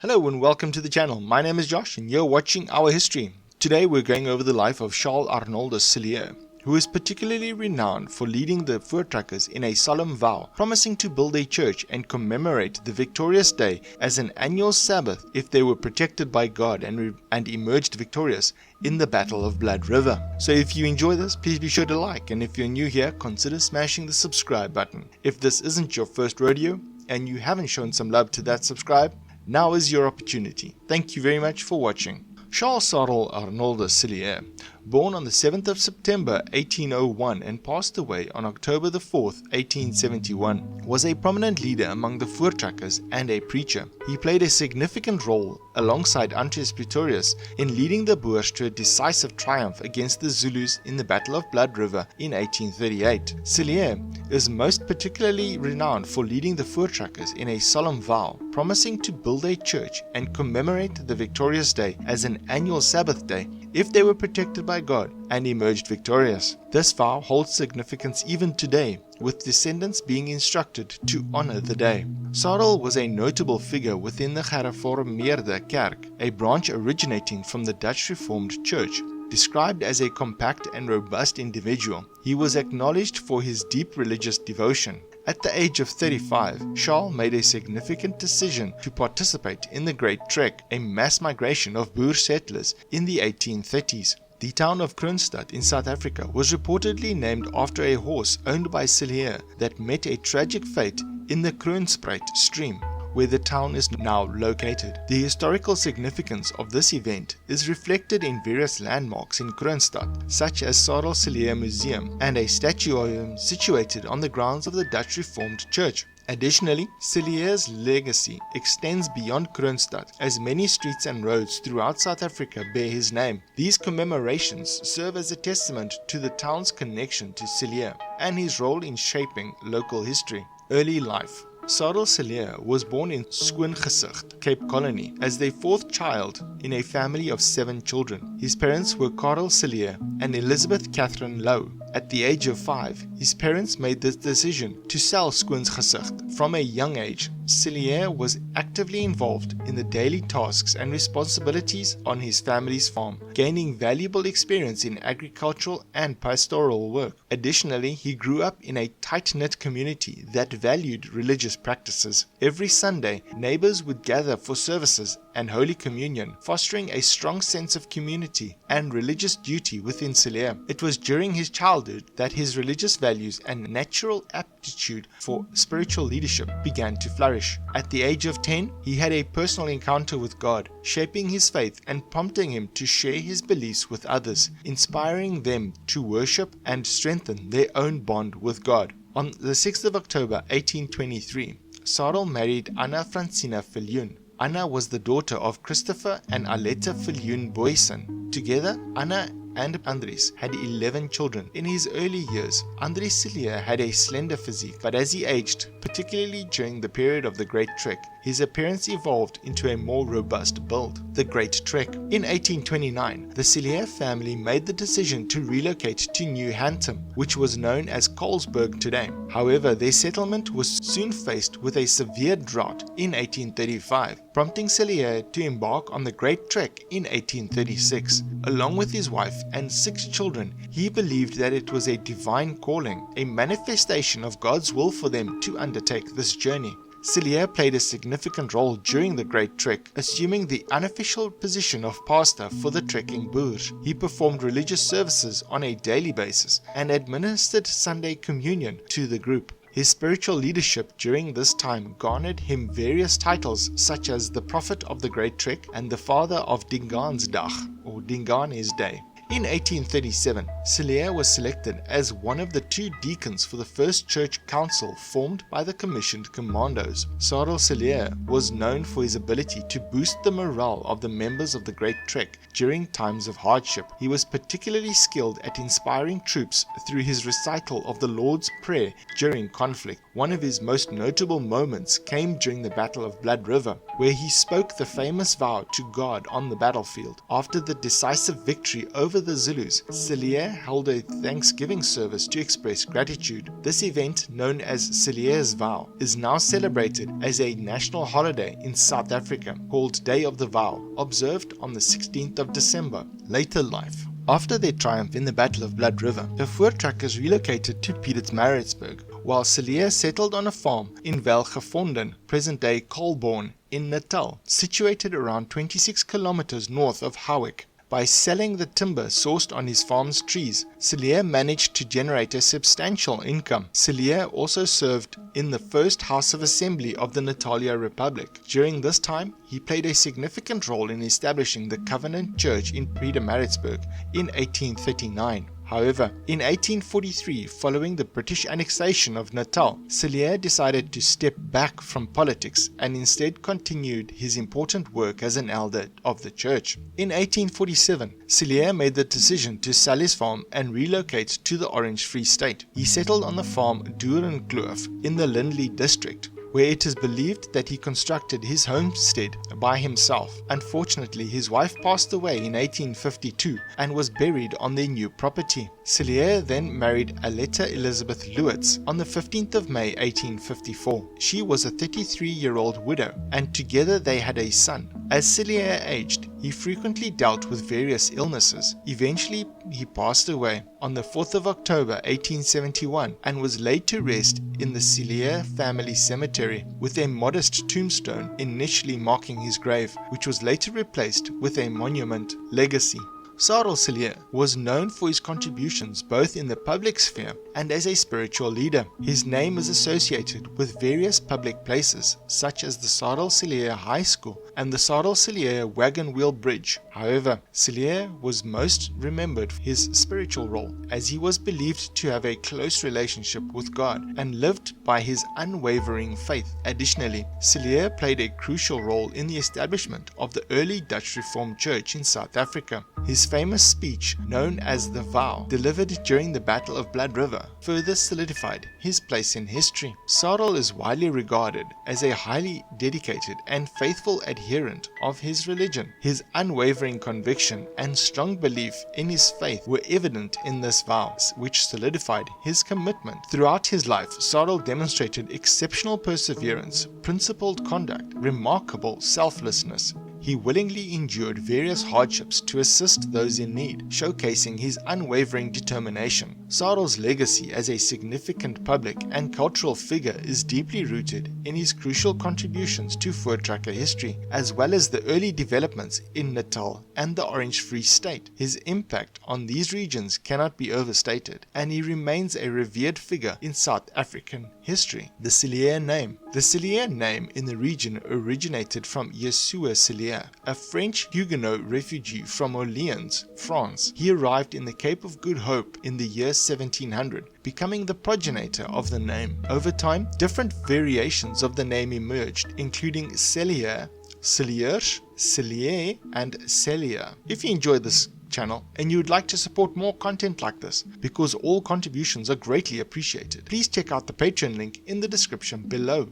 Hello and welcome to the channel. My name is Josh and you're watching our history. Today we're going over the life of Charl Arnoldus Cilliers, who is particularly renowned for leading the Voortrekkers in a solemn vow, promising to build a church and commemorate the victorious day as an annual Sabbath if they were protected by God and emerged victorious in the Battle of Blood River. So if you enjoy this, please be sure to like, and if you're new here, consider smashing the subscribe button. If this isn't your first rodeo and you haven't shown some love to that subscribe, now is your opportunity. Thank you very much for watching. Charl Sarel Arnoldus Cilliers, born on the 7th of September 1801 and passed away on October the 4th, 1871, was a prominent leader among the Voortrekkers and a preacher. He played a significant role alongside Andries Pretorius in leading the Boers to a decisive triumph against the Zulus in the Battle of Blood River in 1838. Cilliers is most particularly renowned for leading the Voortrekkers in a solemn vow, promising to build a church and commemorate the victorious day as an annual Sabbath day if they were protected by God and emerged victorious. This vow holds significance even today, with descendants being instructed to honor the day. Sarel was a notable figure within the Gereformeerde Kerk, a branch originating from the Dutch Reformed Church. Described as a compact and robust individual, he was acknowledged for his deep religious devotion. At the age of 35, Charl made a significant decision to participate in the Great Trek, a mass migration of Boers settlers in the 1830s. The town of Kroonstad in South Africa was reportedly named after a horse owned by Cilliers that met a tragic fate in the Kroonspruit stream, where the town is now located. The historical significance of this event is reflected in various landmarks in Kroonstad, such as Sarel Cilliers Museum and a statuarium situated on the grounds of the Dutch Reformed Church. Additionally, Cilliers' legacy extends beyond Kroonstad, as many streets and roads throughout South Africa bear his name. These commemorations serve as a testament to the town's connection to Cilliers and his role in shaping local history. Early life. Sarel Cilliers was born in XUAN, Cape Colony, as the fourth child in a family of 7 children. His parents were Karel Cilliers and Elizabeth Catherine Lowe. At the age of 5, his parents made the decision to sell XUAN. From a young age, Cilliers was actively involved in the daily tasks and responsibilities on his family's farm, gaining valuable experience in agricultural and pastoral work. Additionally, he grew up in a tight-knit community that valued religious practices. Every Sunday, neighbors would gather for services and Holy Communion, fostering a strong sense of community and religious duty within Cilliers. It was during his childhood that his religious values and natural aptitude for spiritual leadership began to flourish. At the age of 10, he had a personal encounter with God, shaping his faith and prompting him to share his beliefs with others, inspiring them to worship and strengthen their own bond with God. On the 6th of October 1823, Sarel married Anna Francina Viljoen. Anna was the daughter of Christopher and Aletta Viljoen Boysen. Together, Anna and Andries had 11 children. In his early years, Andries Cilliers had a slender physique, but as he aged, particularly during the period of the Great Trek, his appearance evolved into a more robust build. The Great Trek. In 1829, the Cilliers family made the decision to relocate to New Hantem, which was known as Colesberg today. However, their settlement was soon faced with a severe drought in 1835, prompting Cilliers to embark on the Great Trek in 1836. Along with his wife and 6 children, he believed that it was a divine calling, a manifestation of God's will for them to undertake this journey. Cilliers played a significant role during the Great Trek, assuming the unofficial position of pastor for the trekking Boers. He performed religious services on a daily basis and administered Sunday communion to the group. His spiritual leadership during this time garnered him various titles such as the Prophet of the Great Trek and the Father of Dingansdag, or Dingane's Day. In 1837, Cilliers was selected as one of the 2 deacons for the first church council formed by the commissioned commandos. Sarel Cilliers was known for his ability to boost the morale of the members of the Great Trek during times of hardship. He was particularly skilled at inspiring troops through his recital of the Lord's Prayer during conflict. One of his most notable moments came during the Battle of Blood River, where he spoke the famous vow to God on the battlefield. After the decisive victory over over the Zulus, Cilliers held a Thanksgiving service to express gratitude. This event, known as Cilliers' Vow, is now celebrated as a national holiday in South Africa called Day of the Vow, observed on the 16th of December. Later life. After their triumph in the Battle of Blood River, the Voortrekkers relocated to Pietermaritzburg, while Cilliers settled on a farm in Welgevonden, present-day Colborne, in Natal, situated around 26 kilometers north of Howick. By selling the timber sourced on his farm's trees, Cilliers managed to generate a substantial income. Cilliers also served in the first House of Assembly of the Natalia Republic. During this time, he played a significant role in establishing the Covenant Church in Pietermaritzburg in 1839. However, in 1843, following the British annexation of Natal, Cilliers decided to step back from politics and instead continued his important work as an elder of the church. In 1847, Cilliers made the decision to sell his farm and relocate to the Orange Free State. He settled on the farm Doornkloof in the Lindley district, where it is believed that he constructed his homestead by himself. Unfortunately, his wife passed away in 1852 and was buried on their new property. Cilliers then married Aletta Elizabeth Lewitz on the 15th of May 1854. She was a 33-year-old widow, and together they had a son. As Cilliers aged, he frequently dealt with various illnesses. Eventually, he passed away on the 4th of October 1871 and was laid to rest in the Cilliers family cemetery, with a modest tombstone initially marking his grave, which was later replaced with a monument. Legacy. Sarel Cilliers was known for his contributions both in the public sphere and as a spiritual leader. His name is associated with various public places such as the Sarel Cilliers High School and the Sarel Cilliers Wagon Wheel Bridge. However, Cilliers was most remembered for his spiritual role, as he was believed to have a close relationship with God and lived by his unwavering faith. Additionally, Cilliers played a crucial role in the establishment of the early Dutch Reformed Church in South Africa. His famous speech, known as the Vow, delivered during the Battle of Blood River, further solidified his place in history. Sarel is widely regarded as a highly dedicated and faithful adherent of his religion. His unwavering conviction and strong belief in his faith were evident in this vow, which solidified his commitment. Throughout his life, Sarel demonstrated exceptional perseverance, principled conduct, remarkable selflessness. He willingly endured various hardships to assist those in need, showcasing his unwavering determination. Sarel's legacy as a significant public and cultural figure is deeply rooted in his crucial contributions to Voortrekker history, as well as the early developments in Natal and the Orange Free State. His impact on these regions cannot be overstated, and he remains a revered figure in South African history. The Cilliers name. The Cilliers name in the region originated from Yeshua Cilliers, a French Huguenot refugee from Orleans, France. He arrived in the Cape of Good Hope in the year 1700, becoming the progenitor of the name. Over time, different variations of the name emerged, including Cilliers, Cilliers, Cilliers, and Cilliers. If you enjoyed this channel and you would like to support more content like this, because all contributions are greatly appreciated, please check out the Patreon link in the description below.